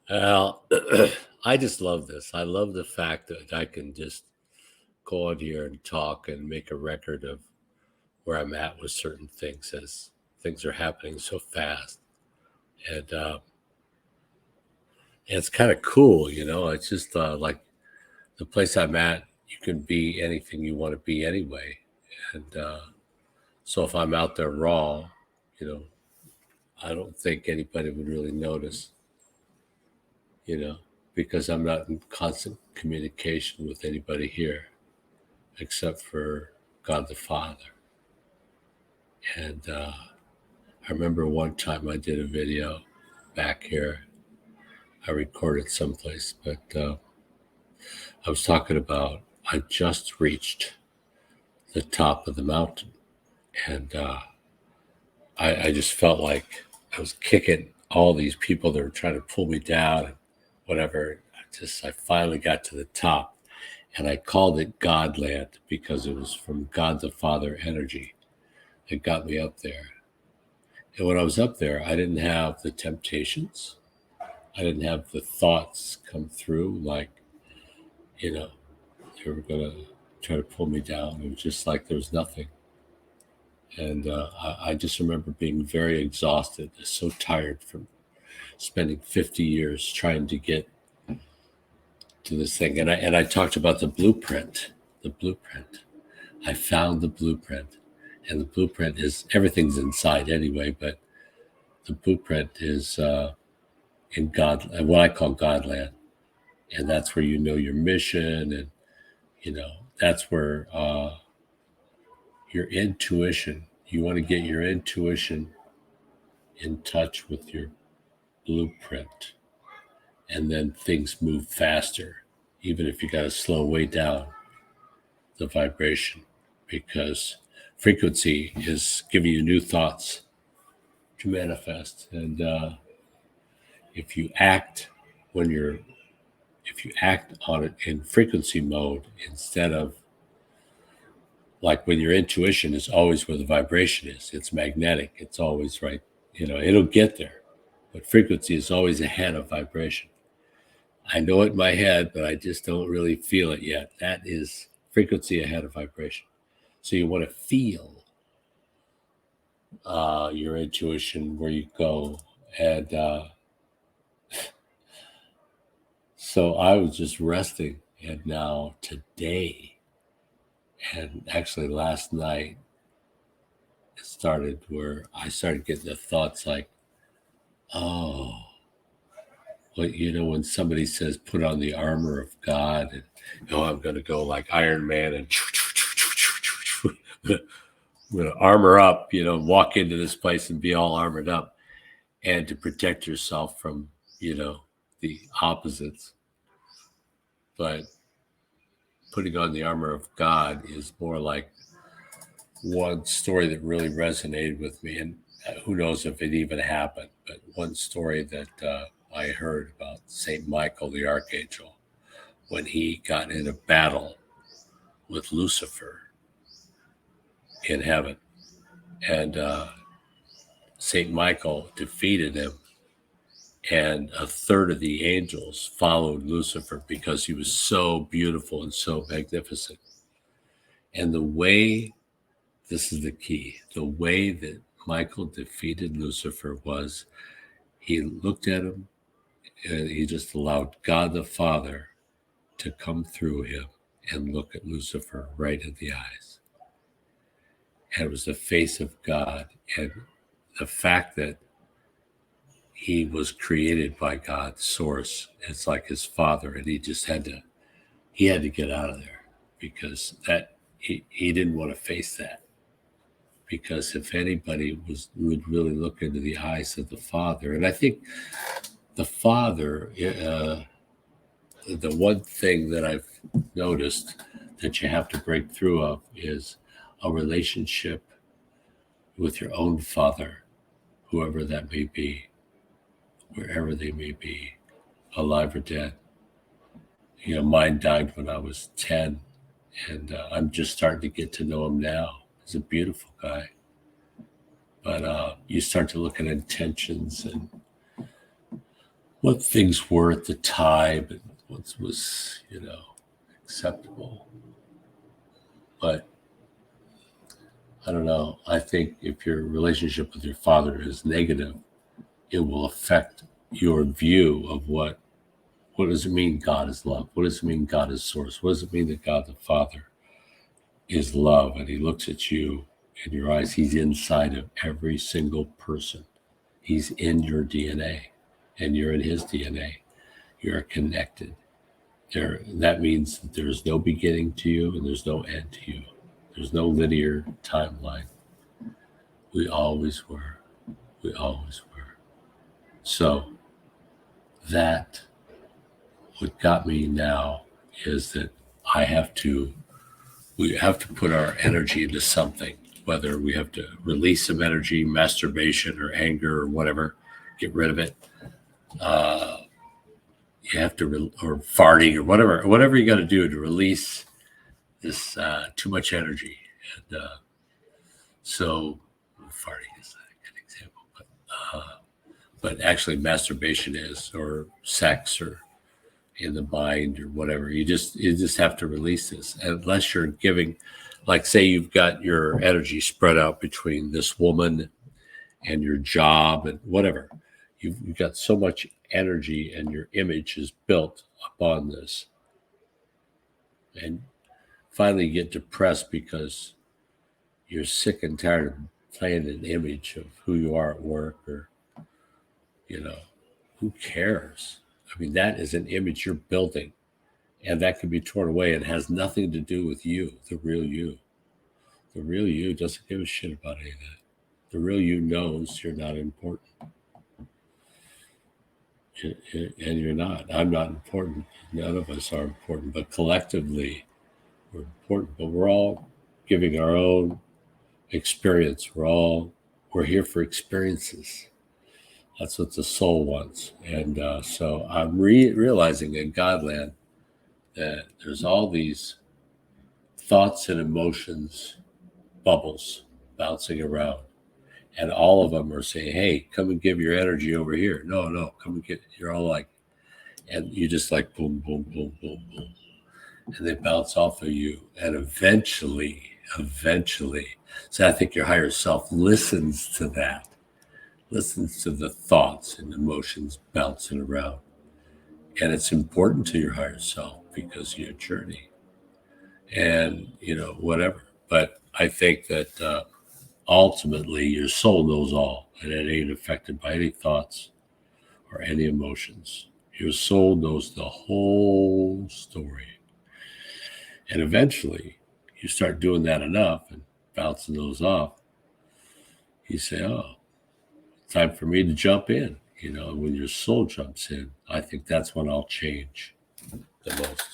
Well, I just love this. I love the fact that I can just go on here and talk and make a record of where I'm at with certain things as things are happening so fast. And, uh, and it's kind of cool, It's just like the place I'm at, you can be anything you want to be anyway. And so if I'm out there raw, you know, I don't think anybody would really notice, you know, because I'm not in constant communication with anybody here except for God the Father. And I remember one time I did a video back here. I recorded someplace, but I was talking about I just reached the top of the mountain, and I just felt like I was kicking all these people that were trying to pull me down and whatever. I finally got to the top, and I called it Godland because it was from God the Father energy that got me up there. And when I was up there, I didn't have the temptations. I didn't have the thoughts come through like, you know, they were going to try to pull me down. It was just like there was nothing. And I just remember being very exhausted, so tired from spending 50 years trying to get to this thing. And I talked about the blueprint. The blueprint. I found the blueprint. And the blueprint is everything's inside anyway, but the blueprint is in God, what I call Godland. And that's where you know your mission, and that's where your intuition. You want to get your intuition in touch with your blueprint, and then things move faster, even if you got to slow way down the vibration, because frequency is giving you new thoughts to manifest. And if you act when you're if you act on it in frequency mode instead of like when your intuition is always where the vibration is, it's magnetic, it's always right, it'll get there, but frequency is always ahead of vibration. I know it in my head, but I just don't really feel it yet. That is frequency ahead of vibration. So you want to feel your intuition where you go. And so I was just resting. And now today, and actually last night, it started where I started getting the thoughts like, oh, well, when somebody says put on the armor of God, and I'm going to go like Iron Man and I'm going to armor up, walk into this place and be all armored up, and to protect yourself from, the opposites. But putting on the armor of God is more like one story that really resonated with me. And who knows if it even happened, but one story that I heard about St. Michael the Archangel when he got in a battle with Lucifer in heaven. And St. Michael defeated him, and a third of the angels followed Lucifer because he was so beautiful and so magnificent. And this is the key, the way that Michael defeated Lucifer was he looked at him and he just allowed God the Father to come through him and look at Lucifer right in the eyes. And it was the face of God, and the fact that he was created by God's source. It's like his father, and he had to get out of there because that he didn't want to face that. Because if anybody would really look into the eyes of the Father, and I think the Father, the one thing that I've noticed that you have to break through of is a relationship with your own father, whoever that may be, wherever they may be, alive or dead. Mine died when I was 10, and I'm just starting to get to know him now. He's a beautiful guy. But you start to look at intentions, and what things were at the time and what was, acceptable. But I don't know. I think if your relationship with your father is negative, it will affect your view of what does it mean God is love? What does it mean God is source? What does it mean that God the Father is love? And he looks at you in your eyes. He's inside of every single person. He's in your DNA and you're in his DNA. You're connected. That means that there's no beginning to you and there's no end to you. There's no linear timeline. We always were. We always were. So that what got me now is that we have to put our energy into something, whether we have to release some energy, masturbation or anger or whatever, get rid of it. You have to, or farting or whatever you got to do to release this too much energy. And so farting is a good example, but actually masturbation is, or sex, or in the mind or whatever. You just have to release this. Unless you're giving, like, say you've got your energy spread out between this woman and your job and whatever. You've got so much energy and your image is built upon this. And finally you get depressed because you're sick and tired of playing an image of who you are at work, or, who cares? I mean, that is an image you're building, and that can be torn away and has nothing to do with you, the real you. The real you doesn't give a shit about any of that. The real you knows you're not important. And you're not. I'm not important. None of us are important, but collectively we're important. But we're all giving our own experience. We're here for experiences. That's what the soul wants. And so I'm realizing in Godland that there's all these thoughts and emotions, bubbles bouncing around. And all of them are saying, hey, come and give your energy over here. No, come and get, you're all like, and you just like boom, boom, boom, boom, boom. And they bounce off of you. And eventually, so I think your higher self listens to that, listens to the thoughts and emotions bouncing around. And it's important to your higher self because of your journey and, whatever. But I think that ultimately your soul knows all, and it ain't affected by any thoughts or any emotions. Your soul knows the whole story. And eventually you start doing that enough and bouncing those off, you say, oh, time for me to jump in. When your soul jumps in, I think that's when I'll change the most.